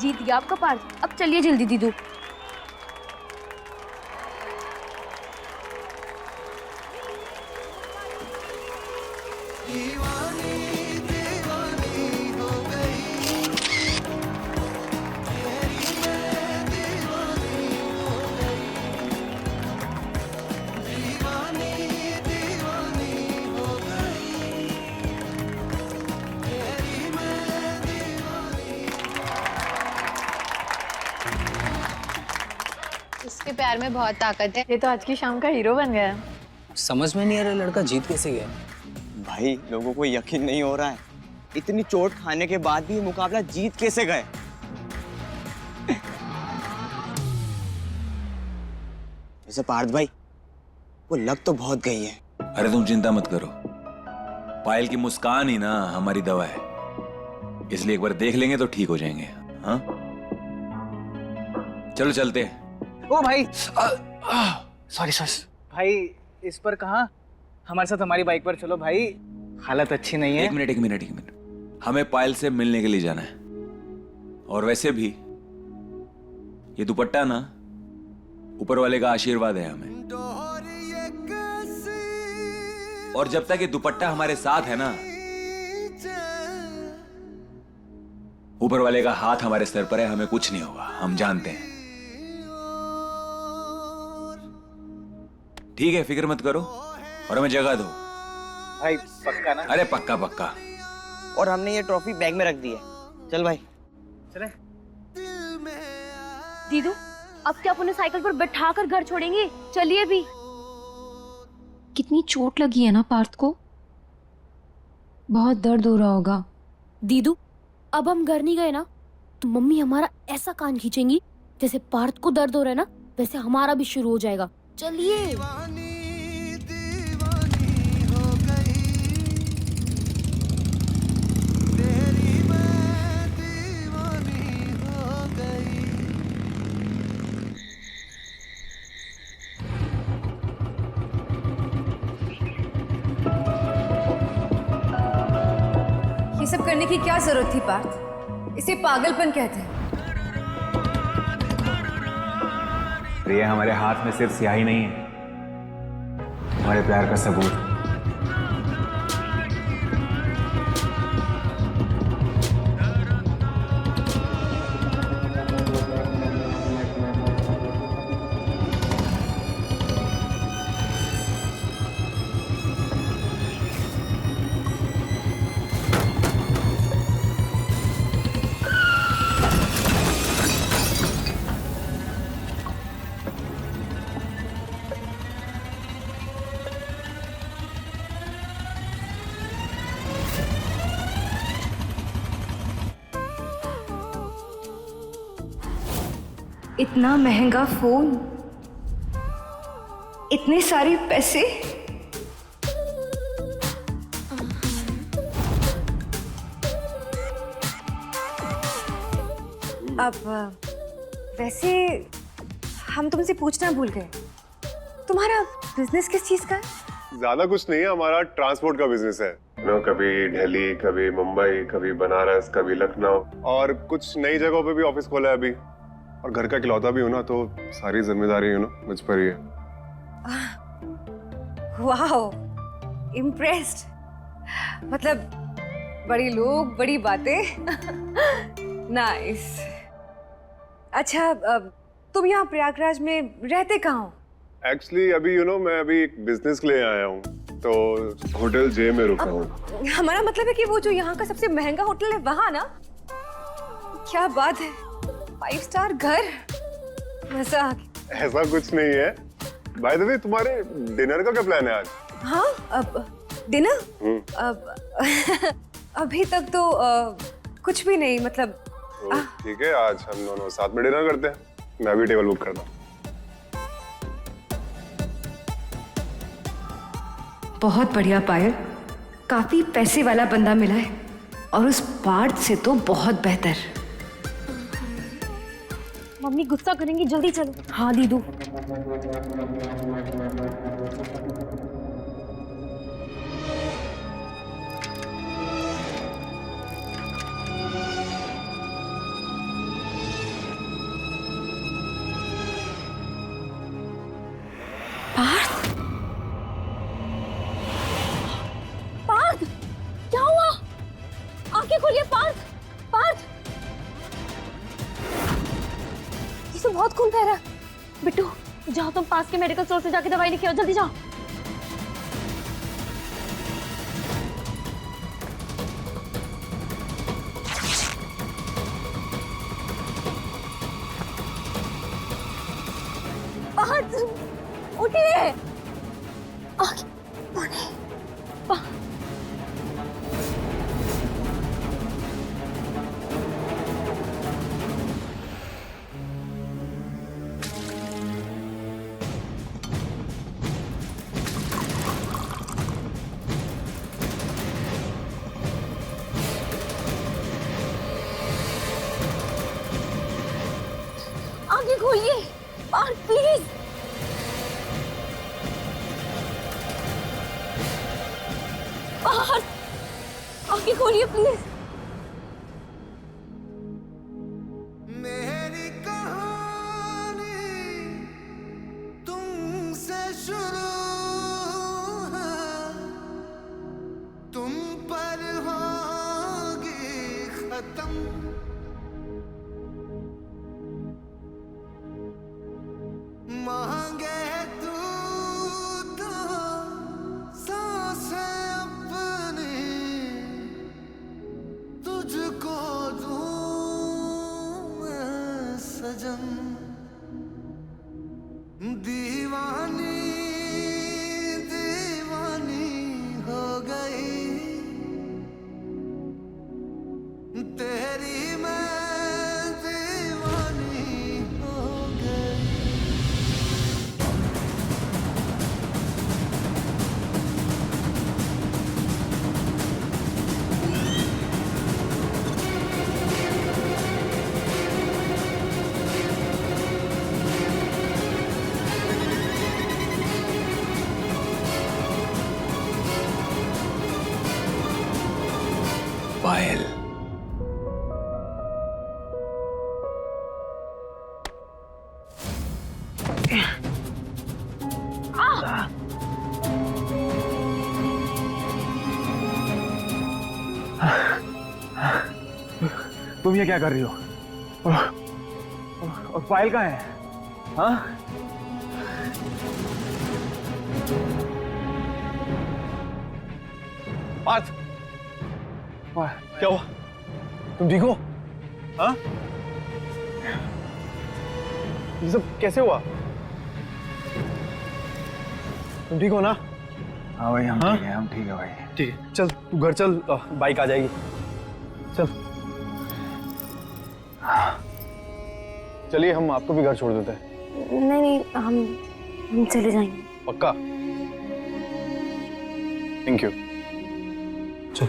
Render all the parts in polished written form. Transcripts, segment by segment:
जीत गया आपका पार्थ। अब चलिए जल्दी दीदू। इसके प्यार में बहुत ताकत है। ये तो आज की शाम का हीरो बन गया। समझ में नहीं आ रहा लड़का जीत कैसे गया। भाई लोगों को यकीन नहीं हो रहा है, इतनी चोट खाने के बाद भी ये मुकाबला जीत कैसे गए। वैसे पार्थ भाई, वो लग तो बहुत गई है। अरे तुम चिंता मत करो, पायल की मुस्कान ही ना हमारी दवा है, इसलिए एक बार देख लेंगे तो ठीक हो जाएंगे। हाँ चलो चलते हैं। ओ भाई सॉरी भाई, इस पर कहाँ, हमारे साथ हमारी बाइक पर चलो भाई, हालत अच्छी नहीं है। एक मिनट, हमें पायल से मिलने के लिए जाना है। और वैसे भी ये दुपट्टा ना ऊपर वाले का आशीर्वाद है हमें, और जब तक ये दुपट्टा हमारे साथ है ना, ऊपर वाले का हाथ हमारे सर पर है, हमें कुछ नहीं होगा, हम जानते हैं। ठीक है, फिक्र मत करो और हमें जगह दो। भाई पक्का ना? अरे पक्का पक्का। और हमने ये ट्रॉफी बैग में रख दी है। चल भाई चले। दीदू अब क्या आप उन्हें साइकिल पर बैठा कर घर छोड़ेंगे? चलिए भी। कितनी चोट लगी है ना पार्थ को, बहुत दर्द हो रहा होगा। दीदू अब हम घर नहीं गए ना तो मम्मी हमारा ऐसा कान खींचेंगी, जैसे पार्थ को दर्द हो रहा है ना वैसे हमारा भी शुरू हो जाएगा। चलिए। ये सब करने की क्या जरूरत थी पार्थ? इसे पागलपन कहते हैं। ये हमारे हाथ में सिर्फ स्याही नहीं है, हमारे प्यार का सबूत। इतना महंगा फोन, इतने सारे पैसे। अब वैसे हम तुमसे पूछना भूल गए, तुम्हारा बिजनेस किस चीज का है? ज्यादा कुछ नहीं है, हमारा ट्रांसपोर्ट का बिजनेस है ना, कभी दिल्ली, कभी मुंबई, कभी बनारस, कभी लखनऊ, और कुछ नई जगहों पे भी ऑफिस खोला है अभी। और घर का इकलौता भी हूँ ना, तो सारी जिम्मेदारी मुझ पर ही है। Wow, impressed. मतलब बड़ी लोग बड़ी बातें। नाइस। अच्छा तुम यहाँ प्रयागराज में रहते कहाँ हो? एक्चुअली अभी मैं अभी एक बिजनेस के लिए आया हूँ, तो होटल जे में रुका हूँ। हमारा मतलब है कि वो जो यहाँ का सबसे महंगा होटल है वहाँ ना? क्या बात है, 5 स्टार घर। मजा आ गया। ऐसा कुछ नहीं है। बाय द वे, तुम्हारे डिनर का क्या प्लान है आज? हाँ अब डिनर? अब अभी तक तो कुछ भी नहीं, मतलब। ठीक है, आज हम दोनों साथ में डिनर करते हैं। मैं भी टेबल बुक करता हूँ। बहुत बढ़िया पायल, काफी पैसे वाला बंदा मिला है, और उस पार्थ से तो बहुत बेहतर। मम्मी गुस्सा करेंगी, जल्दी चलो। हाँ दीदू। पास के मेडिकल स्टोर से जाके दवाई लेके आओ, जल्दी जाओ। उठिए। आगे खोलिए प्लीज। बाहर आगे खोलिए प्लीज। मेरी कहानी तुमसे शुरू है, तुम पर होगी खत्म। मांगे तू तो सांसें अपनी, तुझको दूं मैं सजन। दीवानी दीवानी हो गई तेरी, मैं दीवानी हो गई। पायल, तुम ये क्या कर रही हो? और पायल कहाँ है? हाँ? पार्थ, क्या हुआ? तुम ठीक हो? हाँ? ये सब कैसे हुआ? तुम ठीक हो ना? हाँ भाई, हम ठीक है, हम ठीक है भाई। ठीक है, चल तू घर चल, बाइक आ जाएगी। चल चलिए, हम आपको भी घर छोड़ देते हैं। नहीं, हम चले जाएंगे। पक्का? Thank you. चल।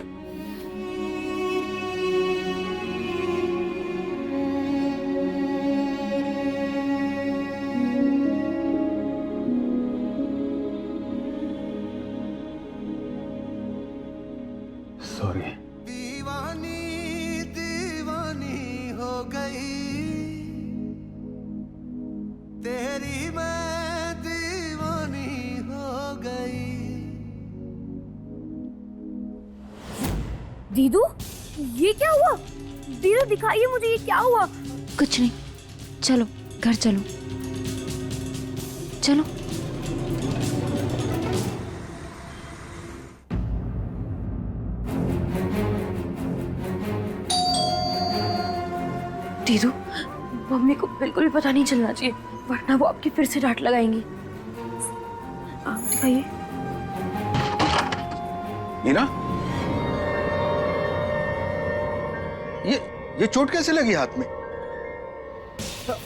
सॉरी। दीवानी दीवानी हो गई तेरी, मैं दीवानी हो गई। दीदू, ये क्या हुआ? दीदू दिखाइए मुझे, ये क्या हुआ? कुछ नहीं, चलो घर चलो। चलो। दीदू, मम्मी को बिल्कुल भी पता नहीं चलना चाहिए, वरना वो आपकी फिर से डांट लगाएंगी। आप दिखाइए। मीरा, ये चोट कैसे लगी हाथ में?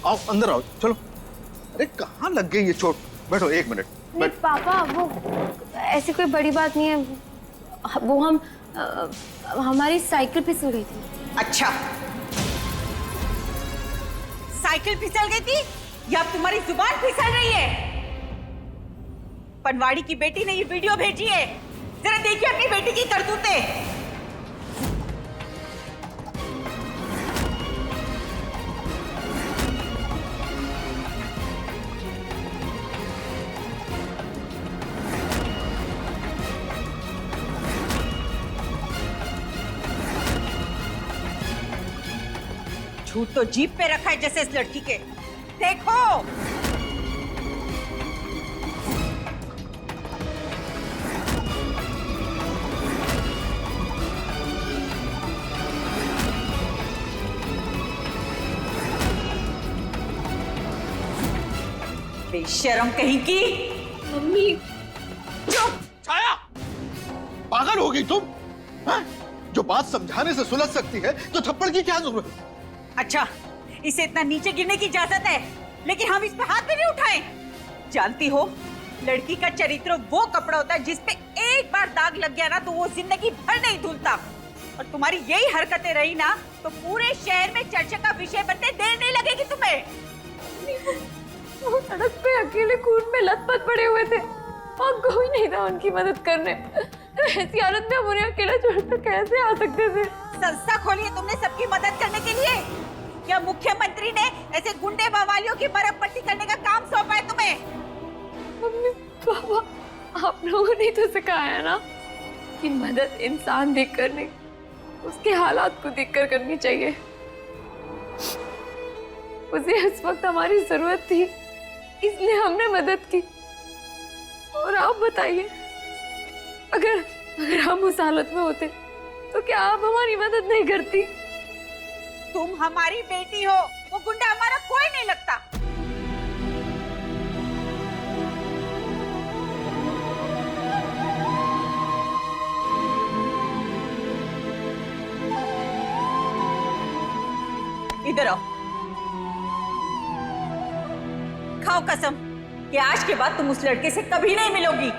आओ अंदर आओ, चलो। अरे कहाँ लग गई ये चोट? बैठो, एक मिनट। नहीं पापा, वो ऐसी कोई बड़ी बात नहीं है। वो हमारी साइकिल फिसल गई थी। अच्छा, साइकिल फिसल गई थी या तुम्हारी जुबान फिसल रही है? पनवाड़ी की बेटी ने ये वीडियो भेजी है, जरा देखिए अपनी बेटी की करतूतें। छूट तो जीप पे रखा है जैसे इस लड़की के। देखो, बेशरम कहीं की। मम्मी चुप! छाया, पागल हो गई तुम? हाँ? जो बात समझाने से सुलझ सकती है तो थप्पड़ की क्या जरूरत? अच्छा, इसे इतना नीचे गिरने की इजाजत है, लेकिन हम इस पे हाथ भी नहीं उठाए। जानती हो, लड़की का चरित्र वो कपड़ा होता है जिस पे एक बार दाग लग गया ना तो वो जिंदगी भर नहीं धुलता। और तुम्हारी यही हरकतें रही ना तो पूरे शहर में चर्चा का विषय बनने देर नहीं लगेगी तुम्हें। वो सड़क पे अकेले खून में लथपथ पड़े हुए थे और कोई नहीं था उनकी मदद करने। ऐसी हालत में हम उन्हें अकेला छोड़कर कैसे आ सकते थे? संस्था खोली है तुमने सबकी मदद करने के लिए, या मुख्यमंत्री ने ऐसे गुंडे बवालियों की बर्फ पट्टी करने का काम सौंपा है तुम्हें? मम्मी पापा, आप लोगों ने तो सिखाया ना कि मदद इंसान देखकर नहीं, उसके हालात को देखकर करनी चाहिए। उसे उस वक्त हमारी जरूरत थी, इसलिए हमने मदद की। और आप बताइए, अगर हम उस हालत में होते तो क्या आप हमारी मदद नहीं करती? तुम हमारी बेटी हो, वो गुंडा हमारा कोई नहीं लगता। इधर आओ, खाओ कसम कि आज के बाद तुम उस लड़के से कभी नहीं मिलोगी।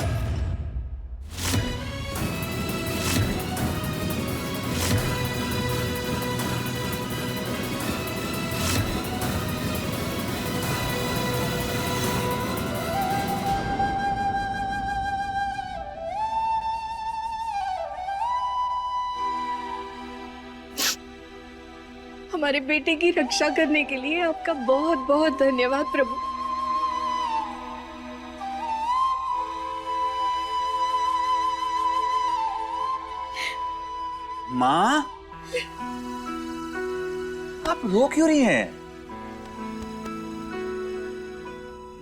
हमारे बेटे की रक्षा करने के लिए आपका बहुत बहुत धन्यवाद प्रभु। माँ, आप रो क्यों रही हैं?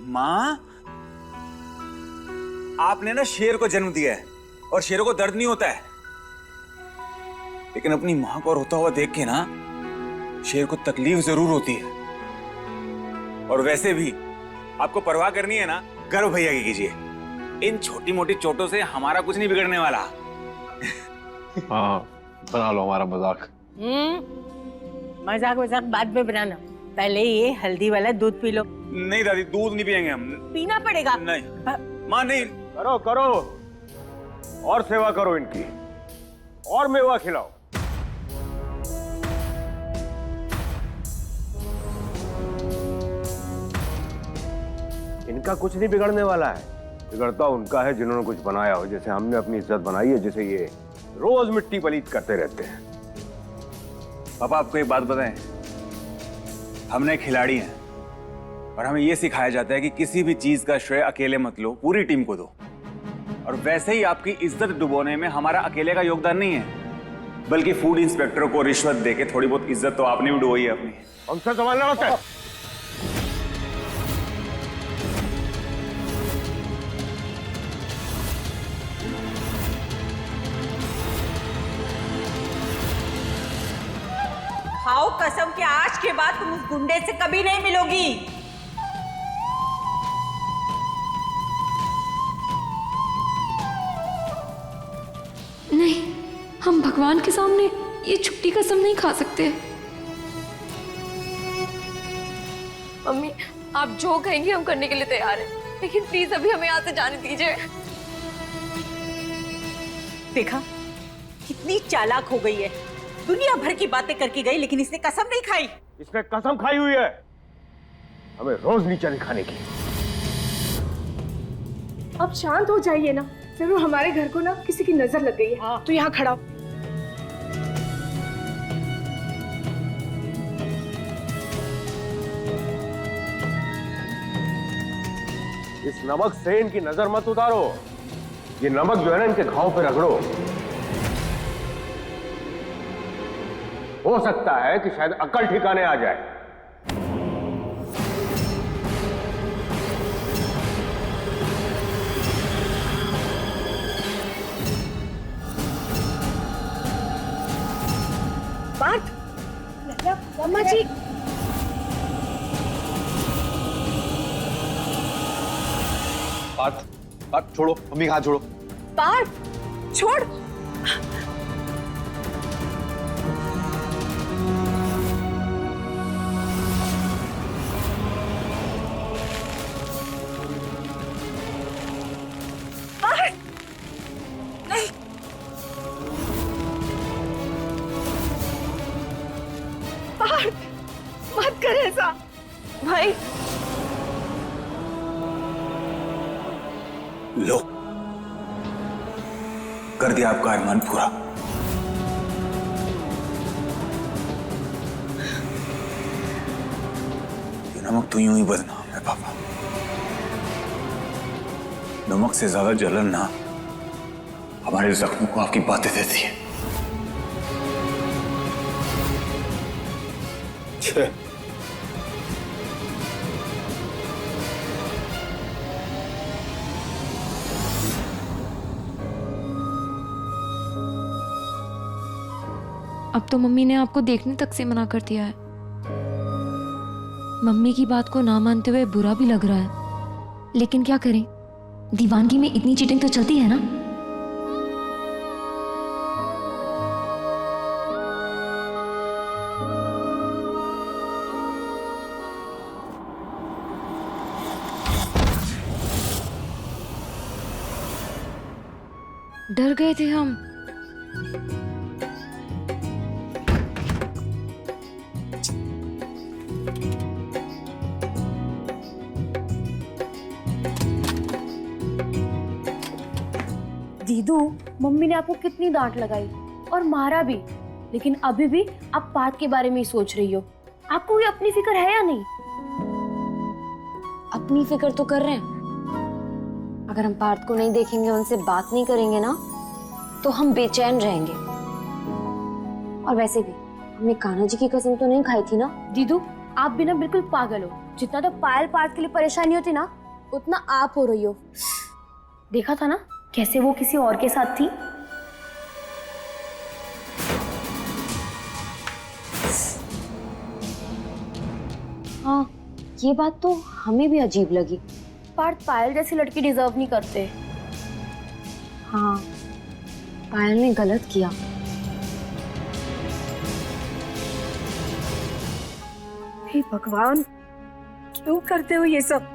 माँ, आपने ना शेर को जन्म दिया है और शेरों को दर्द नहीं होता है, लेकिन अपनी माँ को रोता हुआ देख के ना शेर को तकलीफ जरूर होती है। और वैसे भी आपको परवाह करनी है ना, गर्व भैया की कीजिए। इन छोटी मोटी चोटों से हमारा कुछ नहीं बिगड़ने वाला। हाँ, बना लो हमारा मजाक। मजाक बाद में बनाना, पहले ये हल्दी वाला दूध पी लो। नहीं दादी, दूध नहीं पियेंगे हम। पीना पड़ेगा। नहीं माँ, नहीं। करो करो, और सेवा करो इनकी, और मेवा खिलाओ। इनका कुछ नहीं बिगड़ने वाला है, बिगड़ता उनका है जिन्होंने कुछ बनाया हो, जैसे हमने अपनी इज्जत बनाई है, जैसे ये रोज मिट्टी पलीत करते रहते हैं। पापा, आपको एक बात बताएं, हमने खिलाड़ी हैं और हमें यह सिखाया जाता है कि किसी भी चीज का श्रेय अकेले मत लो, पूरी टीम को दो। और वैसे ही आपकी इज्जत डुबोने में हमारा अकेले का योगदान नहीं है, बल्कि फूड इंस्पेक्टर को रिश्वत देके थोड़ी बहुत इज्जत तो आपने भी डुबोई है अपनी। हमसे संभालना होता है। खाओ कसम कि आज के बाद तुम उस गुंडे से कभी नहीं मिलोगी। नहीं, हम भगवान के सामने ये छुट्टी कसम नहीं खा सकते। मम्मी, आप जो कहेंगे हम करने के लिए तैयार हैं, लेकिन प्लीज अभी हमें यहाँ से जाने दीजिए। देखा कितनी चालाक हो गई है, दुनिया भर की बातें करके गई लेकिन इसने कसम नहीं खाई। इसने कसम खाई हुई है हमें रोज नीचे नहीं खाने की। अब शांत हो जाइए ना, जरूर हमारे घर को ना किसी की नजर लग गई है। तो यहाँ खड़ा हो। इस नमक से इनकी नजर मत उतारो, ये नमक जो है ना इनके घाव पे रगड़ो। हो सकता है कि शायद अकल ठिकाने आ जाए। पार्थ, अम्मा जी, पार्थ छोड़ो, मम्मी का हाथ छोड़ो। पार्थ छोड़। नहीं, पार्थ मत कर ऐसा भाई। लो, कर दिया आपका अरमान पूरा। ये नमक तो यूं ही बदनाम है पापा। नमक से ज्यादा जलन ना हमारे जख्मों को आपकी बातें देती है। अब तो मम्मी ने आपको देखने तक से मना कर दिया है। मम्मी की बात को ना मानते हुए बुरा भी लग रहा है, लेकिन क्या करें, दीवानगी में इतनी चीटिंग तो चलती है ना। डर गए थे हम। दीदू, मम्मी ने आपको कितनी डांट लगाई और मारा भी, लेकिन अभी भी आप पार्थ के बारे में ही सोच रही हो। आपको भी अपनी फिक्र है या नहीं? अपनी फिक्र तो कर रहे हैं। अगर हम पार्थ को नहीं देखेंगे, उनसे बात नहीं करेंगे ना, तो हम बेचैन रहेंगे। और वैसे भी हमने कान्हा जी की कसम तो नहीं खाई थी ना। दीदू, आप भी ना बिल्कुल पागल हो। जितना तो पायल पार्थ के लिए परेशानी होती ना, उतना आप हो रही हो। देखा था ना कैसे वो किसी और के साथ थी। हाँ, ये बात तो हमें भी अजीब लगी। पार्थ पायल जैसी लड़की डिजर्व नहीं करते। हाँ, पायल ने गलत किया। हे भगवान, क्यों करते हो ये सब?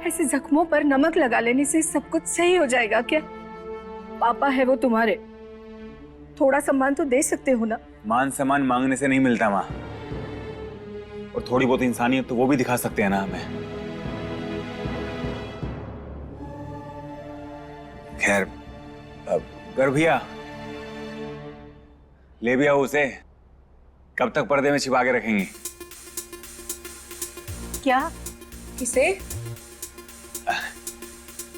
ऐसे जख्मों पर नमक लगा लेने से सब कुछ सही हो जाएगा क्या? पापा है वो तुम्हारे, थोड़ा सम्मान तो दे सकते हो ना। मान सम्मान मांगने से नहीं मिलता माँ, और थोड़ी बहुत इंसानियत तो वो भी दिखा सकते हैं ना हमें। खैर, कर भैया ले भी आओ उसे। कब तक पर्दे में छिपा के रखेंगी? क्या? किसे?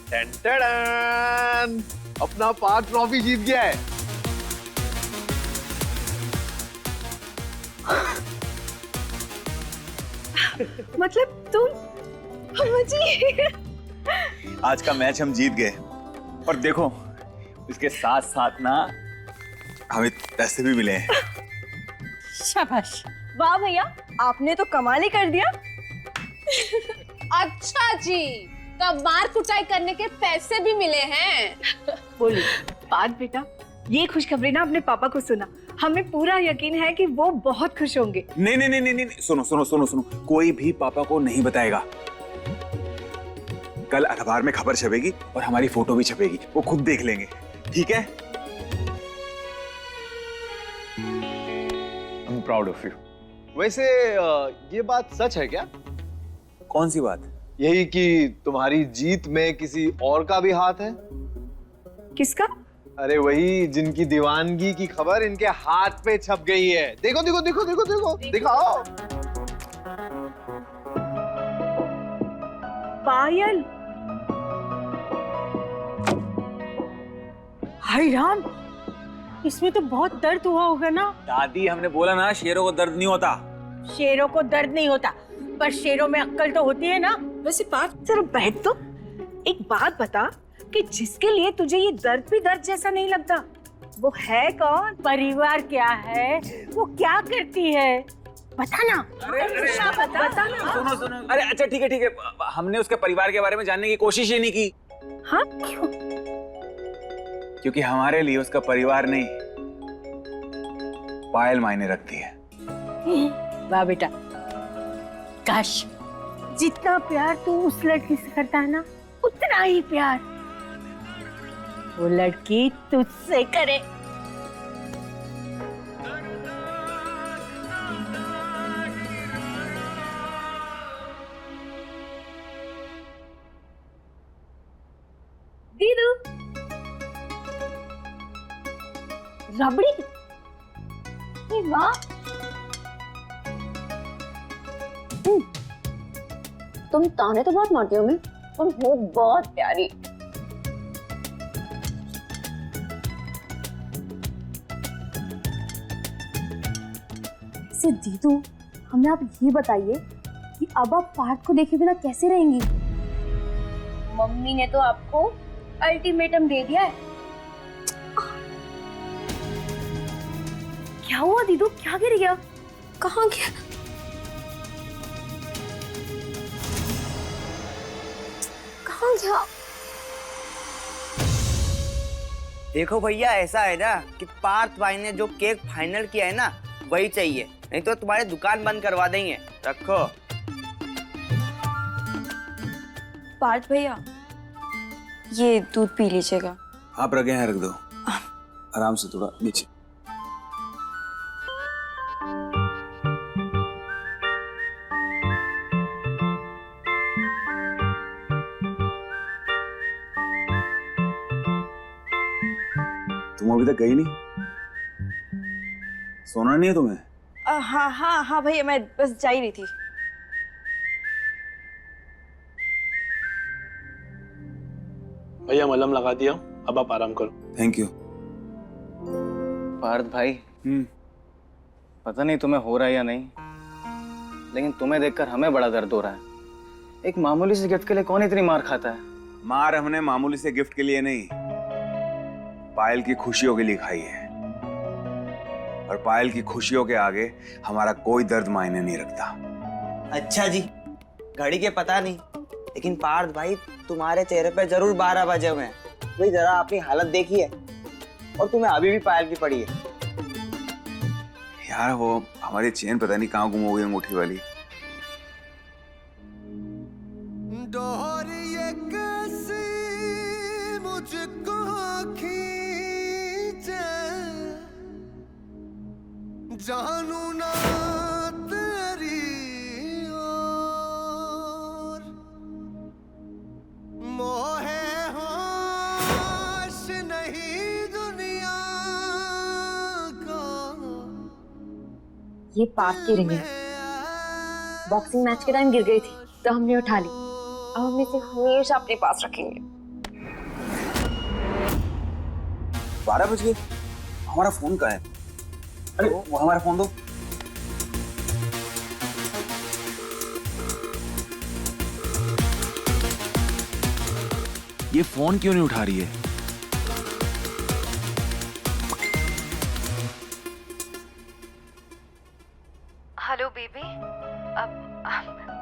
टन-टन-टन! अपना पार्थ ट्रॉफी जीत गया है। मतलब तुम? जी आज का मैच हम जीत गए, और देखो इसके साथ साथ ना हमें पैसे भी मिले हैं। शाबाश। वाह भैया, आपने तो कमाल ही कर दिया। अच्छा जी, तो मार कुटाई करने के पैसे भी मिले हैं। बोलिए पार्थ बेटा, ये खुशखबरी ना अपने पापा को सुना। हमें पूरा यकीन है कि वो बहुत खुश होंगे। नहीं नहीं नहीं नहीं नहीं, सुनो सुनो सुनो सुनो, कोई भी पापा को नहीं बताएगा। कल अखबार में खबर छपेगी और हमारी फोटो भी छपेगी, वो खुद देख लेंगे, ठीक है? I'm proud of you. वैसे ये बात सच है क्या? कौन सी बात? यही कि तुम्हारी जीत में किसी और का भी हाथ है। किसका? अरे वही जिनकी दीवानगी की खबर इनके हाथ पे छप गई है। देखो देखो देखो देखो देखो दिखाओ। पायल। हाय राम, इसमें तो बहुत दर्द हुआ होगा ना। दादी, हमने बोला ना शेरों को दर्द नहीं होता। शेरों को दर्द नहीं होता, पर शेरों में अक्ल तो होती है ना। वैसे पार्थ जरा बैठ तो। एक बात बता कि जिसके लिए तुझे ये दर्द भी दर्द जैसा नहीं लगता, वो है कौन? परिवार क्या है, वो क्या करती है? बताना। बताना। सुनो। अरे अच्छा ठीक है। हमने उसके परिवार के बारे में जानने की कोशिश ही नहीं की। हाँ क्यों? क्योंकि हमारे लिए उसका परिवार नहीं, पायल मायने रखती है। वाह बेटा, काश जितना प्यार तू उस लड़की से करता है ना, उतना ही प्यार वो लड़की तुझसे करे। दीदू, रबड़ी, वाह, तुम ताने तो बहुत मारती हो, मैं तुम हो बहुत प्यारी। दीदू, हमें आप ये बताइए कि अब आप पार्थ को देखे बिना कैसे रहेंगी? मम्मी ने तो आपको अल्टीमेटम दे दिया है। क्या हुआ दीदू, क्या गिर गया? कहाँ गया? कहाँ गया? देखो भैया, ऐसा है ना कि पार्थ भाई ने जो केक फाइनल किया है ना, वही चाहिए, नहीं तो तुम्हारी दुकान बंद करवा देंगे। रखो। पार्थ भैया, ये दूध पी लीजिएगा। आप रखे हैं, रख दो आराम से, थोड़ा नीचे। तुम अभी तक गई नहीं? सोना नहीं है तुम्हें? हाँ भैया, मैं बस जा ही रही थी। भैया मलहम लगा दिया, अब आप आराम करो। Thank you. पार्थ भाई, पता नहीं तुम्हें हो रहा है या नहीं, लेकिन तुम्हें देखकर हमें बड़ा दर्द हो रहा है। एक मामूली से गिफ्ट के लिए कौन इतनी मार खाता है? मार हमने मामूली से गिफ्ट के लिए नहीं, पायल की खुशियों के लिए खाई है। और पायल की खुशियों के आगे हमारा कोई दर्द मायने नहीं रखता। अच्छा जी, घड़ी के पता नहीं, लेकिन पार्थ भाई तुम्हारे चेहरे पे जरूर 12 बजे हुए हैं। भाई जरा अपनी हालत देखिए, और तुम्हें अभी भी पायल की पड़ी है। यार वो हमारी चेन पता नहीं कहाँ गुम हो गई अंगूठी वाली। डोरिये कैसी मुझको खींचे, जानू ना तेरी ओर, मोहे होश नहीं दुनिया को। ये पार्थ की रिंग है, बॉक्सिंग मैच के टाइम गिर गई थी तो हमने उठा ली। अब हम इसे हमेशा अपने पास रखेंगे। 12 बज गए, हमारा फोन कहाँ है? अरे वो हमारा फोन दो। ये फोन क्यों नहीं उठा रही है? हेलो बेबी, अब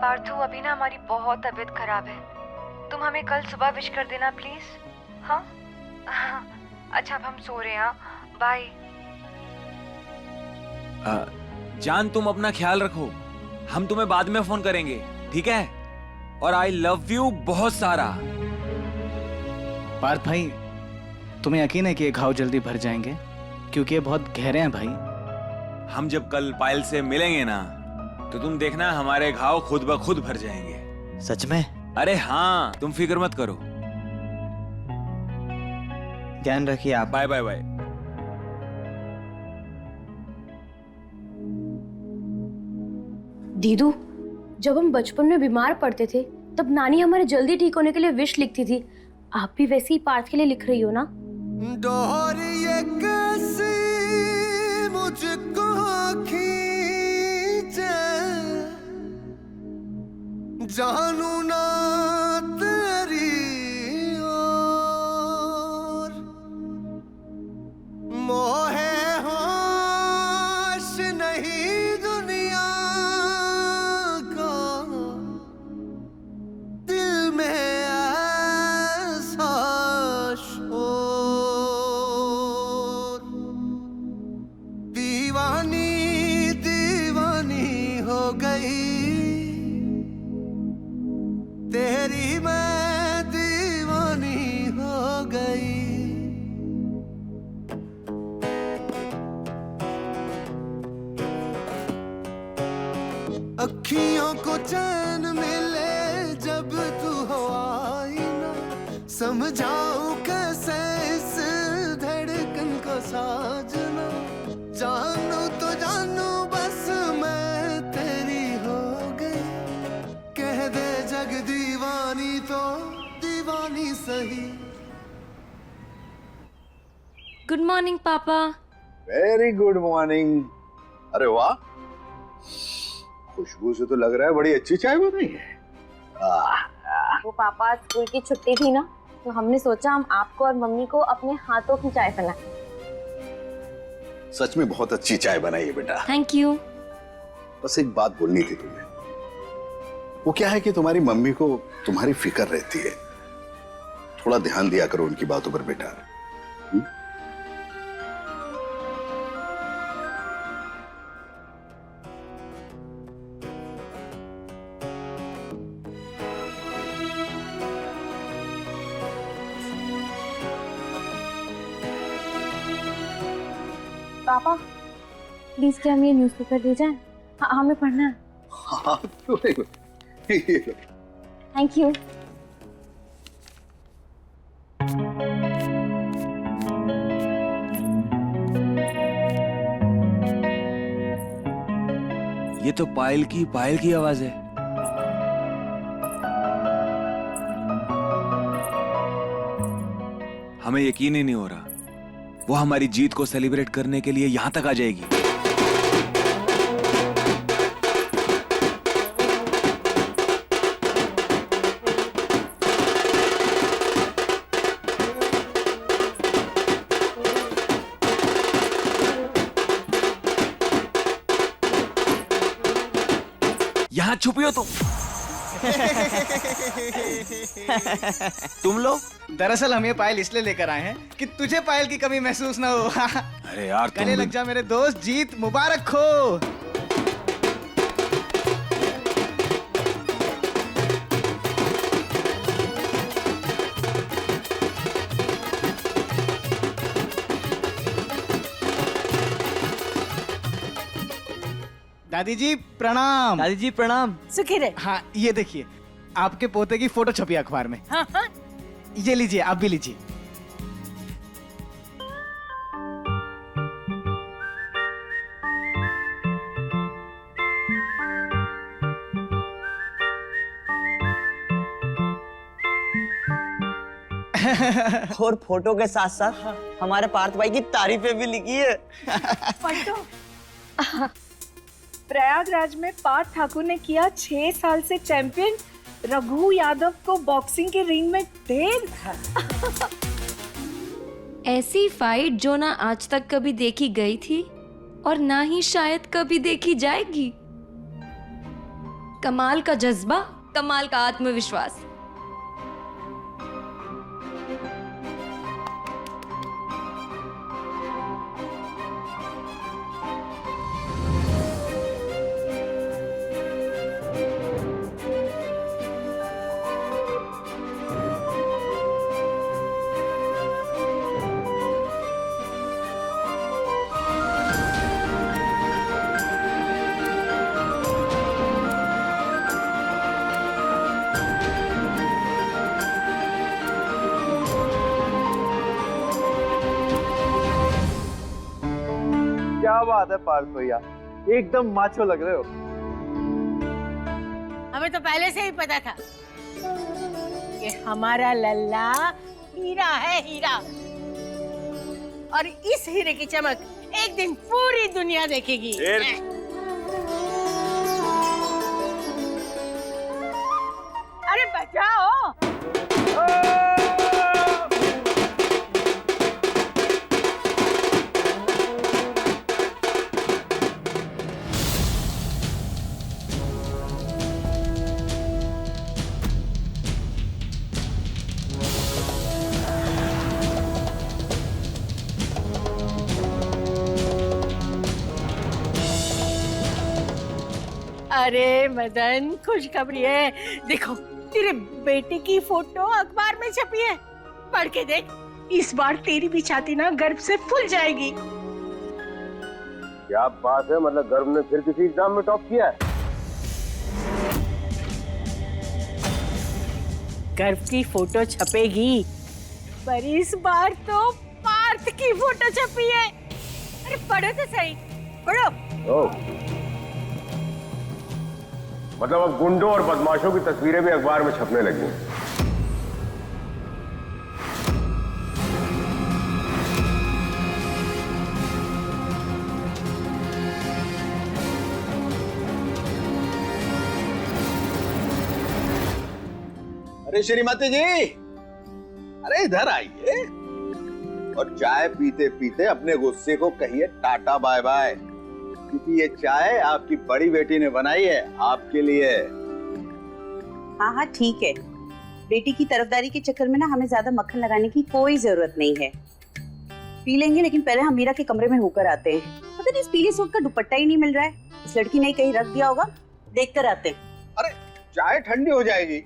पार्थू, अभी ना हमारी बहुत तबीयत खराब है। तुम हमें कल सुबह विश कर देना प्लीज। हाँ अच्छा, अब हम सो रहे हैं। हाँ बाय। जान, तुम अपना ख्याल रखो, हम तुम्हें बाद में फोन करेंगे, ठीक है? और आई लव यू बहुत सारा। पार्थ भाई, तुम्हें यकीन है कि ये घाव जल्दी भर जाएंगे? क्योंकि ये बहुत गहरे हैं भाई। हम जब कल पायल से मिलेंगे ना, तो तुम देखना हमारे घाव खुद ब खुद भर जाएंगे। सच में? अरे हाँ, तुम फिक्र मत करो। ध्यान रखिए आप। Bye bye bye. दीदू, जब हम बचपन में बीमार पड़ते थे तब नानी हमारे जल्दी ठीक होने के लिए विश लिखती थी। आप भी वैसे ही पार्थ के लिए लिख रही हो ना? डोरिये कैसी मुझको खींचे, जानू ना तेरी ओर, मोहे होश नहीं दुनिया तेरी मैं दीवानी हो गई। अखियों को चैन मिले जब तू हो आईना, समझाऊं कैसे इस धड़कन को साजना। जानू तो जानू बस मैं तेरी हो गई, कह दे जग दीवानी तो दीवानी सही। गुड मॉर्निंग पापा। Very good morning. अरे वाह, खुशबू से तो लग रहा है बड़ी अच्छी चाय बनाई है। वो पापा स्कूल की छुट्टी थी ना, तो हमने सोचा हम आपको और मम्मी को अपने हाथों की चाय पिलाएं। सच में बहुत अच्छी चाय बनाई है बेटा। Thank you. बस एक बात बोलनी थी तुम्हें। वो क्या है कि तुम्हारी मम्मी को तुम्हारी फिक्र रहती है, थोड़ा ध्यान दिया करो उनकी बातों पर बेटा। पापा प्लीज क्या हमें न्यूज़पेपर दे जाएं? हमें पढ़ना है। हाँ, क्यों नहीं? ये लो। Thank you. ये तो पायल की आवाज है। हमें यकीन ही नहीं हो रहा वो हमारी जीत को सेलिब्रेट करने के लिए यहां तक आ जाएगी। यहां छुपी हो तुम लोग? दरअसल हम ये पायल इसलिए लेकर आए हैं कि तुझे पायल की कमी महसूस ना हो। अरे यार गले लग जा मेरे दोस्त, जीत मुबारक हो। दादी जी प्रणाम। दादी जी प्रणाम। सुखी रहे। हाँ ये देखिए, आपके पोते की फोटो छपी अखबार में। हाँ हाँ। ये लीजिए, आप भी लीजिए। और फोटो के साथ साथ हमारे पार्थ भाई की तारीफें भी लिखी है। प्रयागराज में पार्थ ठाकुर ने किया 6 साल से चैंपियन रघु यादव को बॉक्सिंग के रिंग में ढेर। ऐसी फाइट जो ना आज तक कभी देखी गई थी और ना ही शायद कभी देखी जाएगी। कमाल का जज्बा, कमाल का आत्मविश्वास। क्या बात है पार्थ भैया, एकदम माचो लग रहे हो। हमें तो पहले से ही पता था कि हमारा लल्ला हीरा है, हीरा। और इस हीरे की चमक एक दिन पूरी दुनिया देखेगी। अरे बचाओ। अरे मदन, खुशखबरी है। देखो तेरे बेटे की फोटो अखबार में छपी है, पढ़ के देख। इस बार तेरी भी छाती ना गर्व से फूल जाएगी। क्या बात है, मतलब गर्व ने फिर किसी एग्जाम में टॉप किया है? गर्व की फोटो छपेगी, पर इस बार तो पार्थ की फोटो छपी है। अरे पढ़ो तो सही, पढ़ो। ओह, मतलब अब गुंडों और बदमाशों की तस्वीरें भी अखबार में छपने लगी हैं। अरे श्रीमती जी, अरे इधर आइए और चाय पीते पीते अपने गुस्से को कहिए टाटा बाय बाय, क्योंकि ये चाय आपकी बड़ी बेटी ने बनाई है आपके लिए। हाँ हाँ ठीक है, बेटी की तरफदारी के चक्कर में ना हमें ज्यादा मक्खन लगाने की कोई जरूरत नहीं है। पी लेंगे, लेकिन पहले हम मीरा के कमरे में होकर आते हैं। पता नहीं इस पीले सूट का दुपट्टा ही नहीं मिल रहा है, इस लड़की ने कहीं रख दिया होगा, देख कर आते हैं। अरे चाय ठंडी हो जाएगी।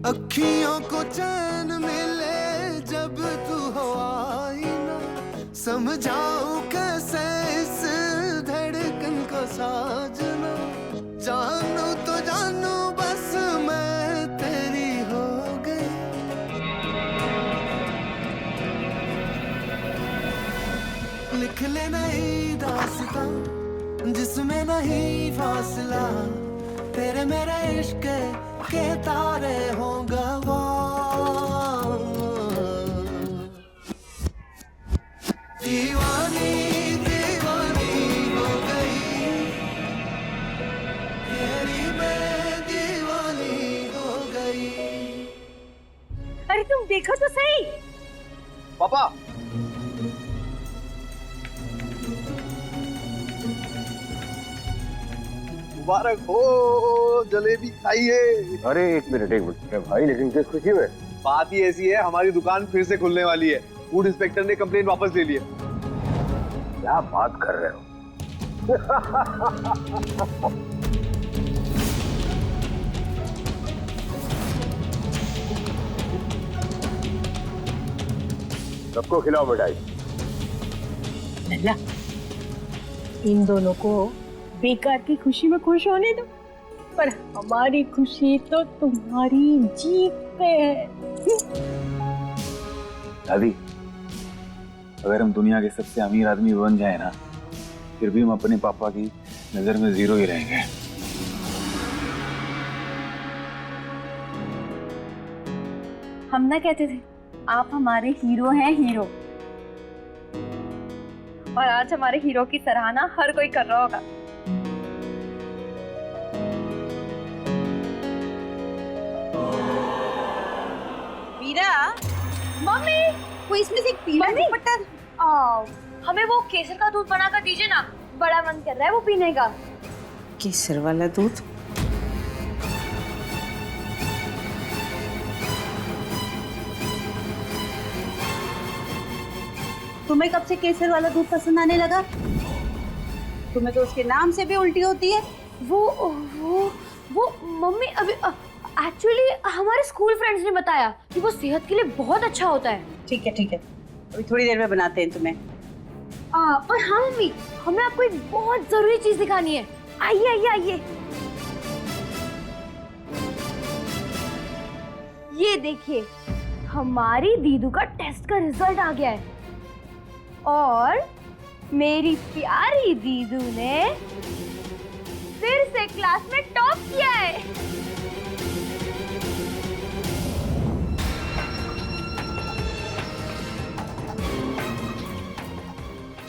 अखियों को चैन मिले जब तू हो आईना, समझाऊं कैसे इस धड़कन को साजना। जानू तो जानू बस मैं तेरी हो गई। लिख ले नई दास्तां जिसमें नहीं फासला, तेरे मेरे इश्क के तारे होगा वो। दीवानी दीवानी हो गई, तेरी मैं दीवानी हो गई। अरे तुम देखो तो सही। पापा, मुबारक हो, जलेबी खाइए। अरे एक मिनट भाई, लेकिन किस खुशी में? बात ही ऐसी है, हमारी दुकान फिर से खुलने वाली है। फूड इंस्पेक्टर ने कंप्लेन वापस ले ली है। क्या बात कर रहे हो? सबको खिलाओ मिठाई। लल्ला, इन दोनों को बेकार की खुशी में खुश होने दो, पर हमारी खुशी तो तुम्हारी जीत पे है। दादी, अगर हम दुनिया के सबसे अमीर आदमी बन जाए ना, फिर भी हम अपने पापा की नजर में जीरो ही रहेंगे। हम ना कहते थे आप हमारे हीरो हैं, हीरो। और आज हमारे हीरो की सराहना हर कोई कर रहा होगा। मीरा, मम्मी, वो इसमें से एक पीला दुपट्टा। हमें वो केसर का दूध बना कर दीजिए ना, बड़ा मन कर रहा है वो पीने का। केसर वाला दूध? तुम्हें कब से केसर वाला दूध पसंद आने लगा? तुम्हें तो उसके नाम से भी उल्टी होती है। वो मम्मी, अभी एक्चुअली हमारे स्कूल फ्रेंड्स ने बताया कि वो सेहत के लिए बहुत अच्छा होता है। ठीक है ठीक है, अभी थोड़ी देर में बनाते हैं तुम्हें। पर हाँ मम्मी, हमें आपको एक बहुत जरूरी चीज दिखानी है। आइए आइए आइए, ये देखिए, हमारी दीदू का टेस्ट का रिजल्ट आ गया है और मेरी प्यारी दीदू ने फिर से क्लास में टॉप किया है।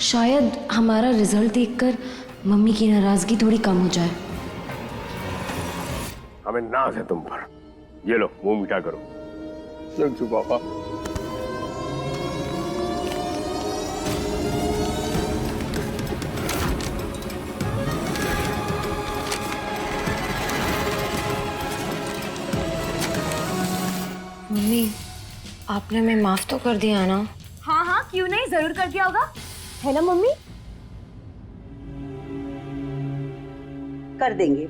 शायद हमारा रिजल्ट देखकर मम्मी की नाराजगी थोड़ी कम हो जाए। हमें नाज है तुम पर। ये लो, मुंह मीठा करो। थैंक यू पापा। मम्मी, आपने हमें माफ तो कर दिया ना? हाँ हाँ, क्यों नहीं, जरूर कर दिया होगा, है ना मम्मी? कर देंगे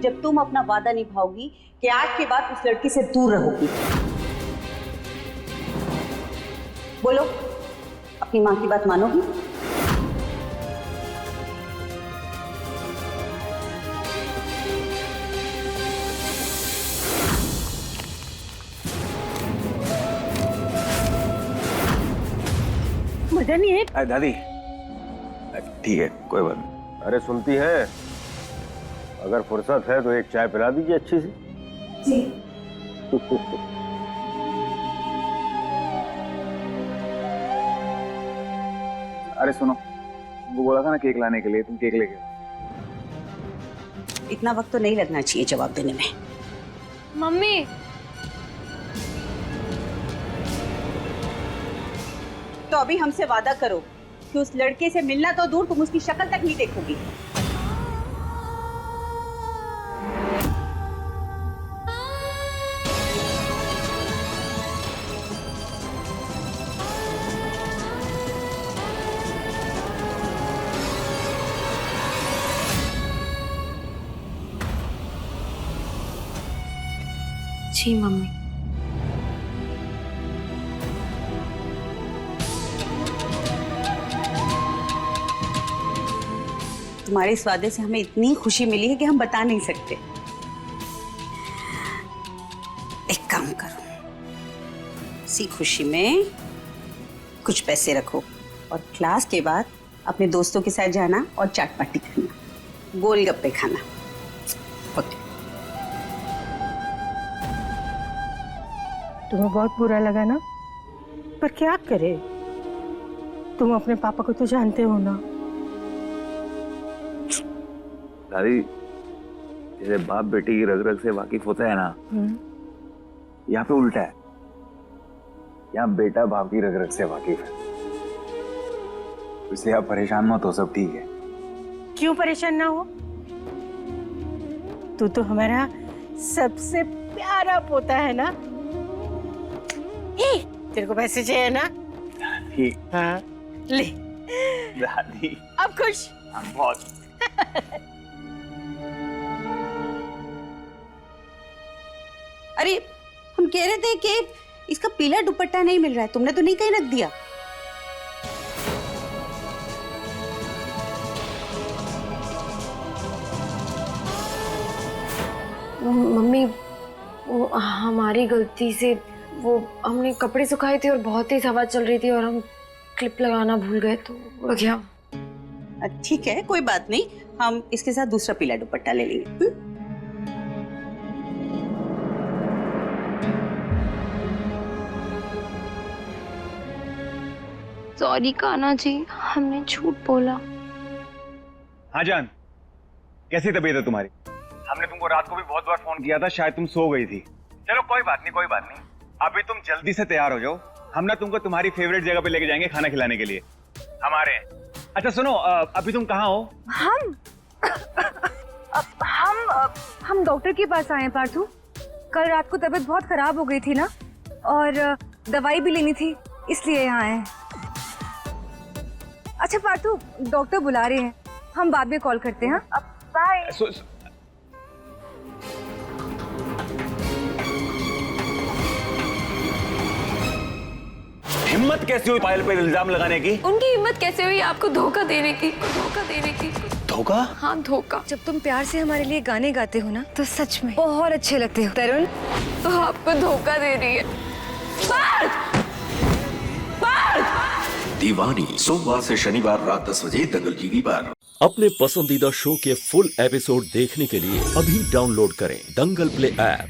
जब तुम अपना वादा निभाओगी कि आज के बाद उस लड़की से दूर रहोगी। बोलो, अपनी माँ की बात मानोगी? मदन ये दादी ठीक है, कोई बात नहीं। अरे सुनती है, अगर फुर्सत है तो एक चाय पिला दीजिए अच्छी सी। जी। अरे सुनो, वो बोला था ना केक लाने के लिए, तुम केक लेके। इतना वक्त तो नहीं लगना चाहिए जवाब देने में। मम्मी, तो अभी हमसे वादा करो कि उस लड़के से मिलना तो दूर, तुम उसकी शक्ल तक नहीं देखोगी। जी मम्मी। तुम्हारे इस वादे से हमें इतनी खुशी मिली है कि हम बता नहीं सकते। एक काम करो, इसी खुशी में कुछ पैसे रखो और क्लास के बाद अपने दोस्तों के साथ जाना और चाट पार्टी करना, गोलगप्पे खाना। ओके। तुम्हें बहुत बुरा लगा ना, पर क्या करे, तुम अपने पापा को तो जानते हो ना। दादी, जैसे बाप बेटी की रग रग से वाकिफ होता है ना, यहाँ पे उल्टा है। यहाँ बेटा बाप की रग रग से वाकिफ है, इसलिए आप परेशान मत हो, सब ठीक है। क्यों परेशान ना हो, तू तो हमारा सबसे प्यारा पोता है ना। तेरे को पैसे चाहिए ना? ठीक। हाँ ले। दादी अब खुश? बहुत। अरे हम कह रहे थे कि इसका पीला दुपट्टा नहीं मिल रहा है, तुमने तो नहीं कहीं रख दिया? मम्मी, वो हमारी गलती से वो हमने कपड़े सुखाए थे और बहुत तेज हवा चल रही थी और हम क्लिप लगाना भूल गए तो उड़ गया। ठीक है, कोई बात नहीं, हम इसके साथ दूसरा पीला दुपट्टा ले लेंगे। सॉरी कान्हा जी, हमने झूठ बोला। हाँ जान, कैसी तबीयत है तुम्हारी? हमने तुमको रात को भी बहुत बार फोन किया था, शायद तुम सो गई थी। चलो कोई बात नहीं, कोई बात नहीं, अभी तुम जल्दी से तैयार हो जाओ, हम ना तुमको तुम्हारी फेवरेट जगह पे लेके जाएंगे खाना खिलाने के लिए, हमारे। अच्छा सुनो, अभी तुम कहाँ हो? हम डॉक्टर के पास आए हैं पार्थू। कल रात को तबीयत बहुत खराब हो गई थी ना, और दवाई भी लेनी थी, इसलिए यहाँ आए हैं। अच्छा पार्थू, डॉक्टर बुला रहे हैं, हम बाद में कॉल करते हैं। अब बाय। हिम्मत कैसी हुई पायल पे इल्जाम लगाने की? उनकी हिम्मत कैसे हुई आपको धोखा देने की? धोखा? हाँ धोखा। जब तुम प्यार से हमारे लिए गाने गाते हो ना, तो सच में बहुत अच्छे लगते हो। तरुण तो आपको धोखा दे रही है। दीवानी सोमवार से शनिवार रात 10 बजे दंगल टीवी पर। अपने पसंदीदा शो के फुल एपिसोड देखने के लिए अभी डाउनलोड करें दंगल प्ले ऐप।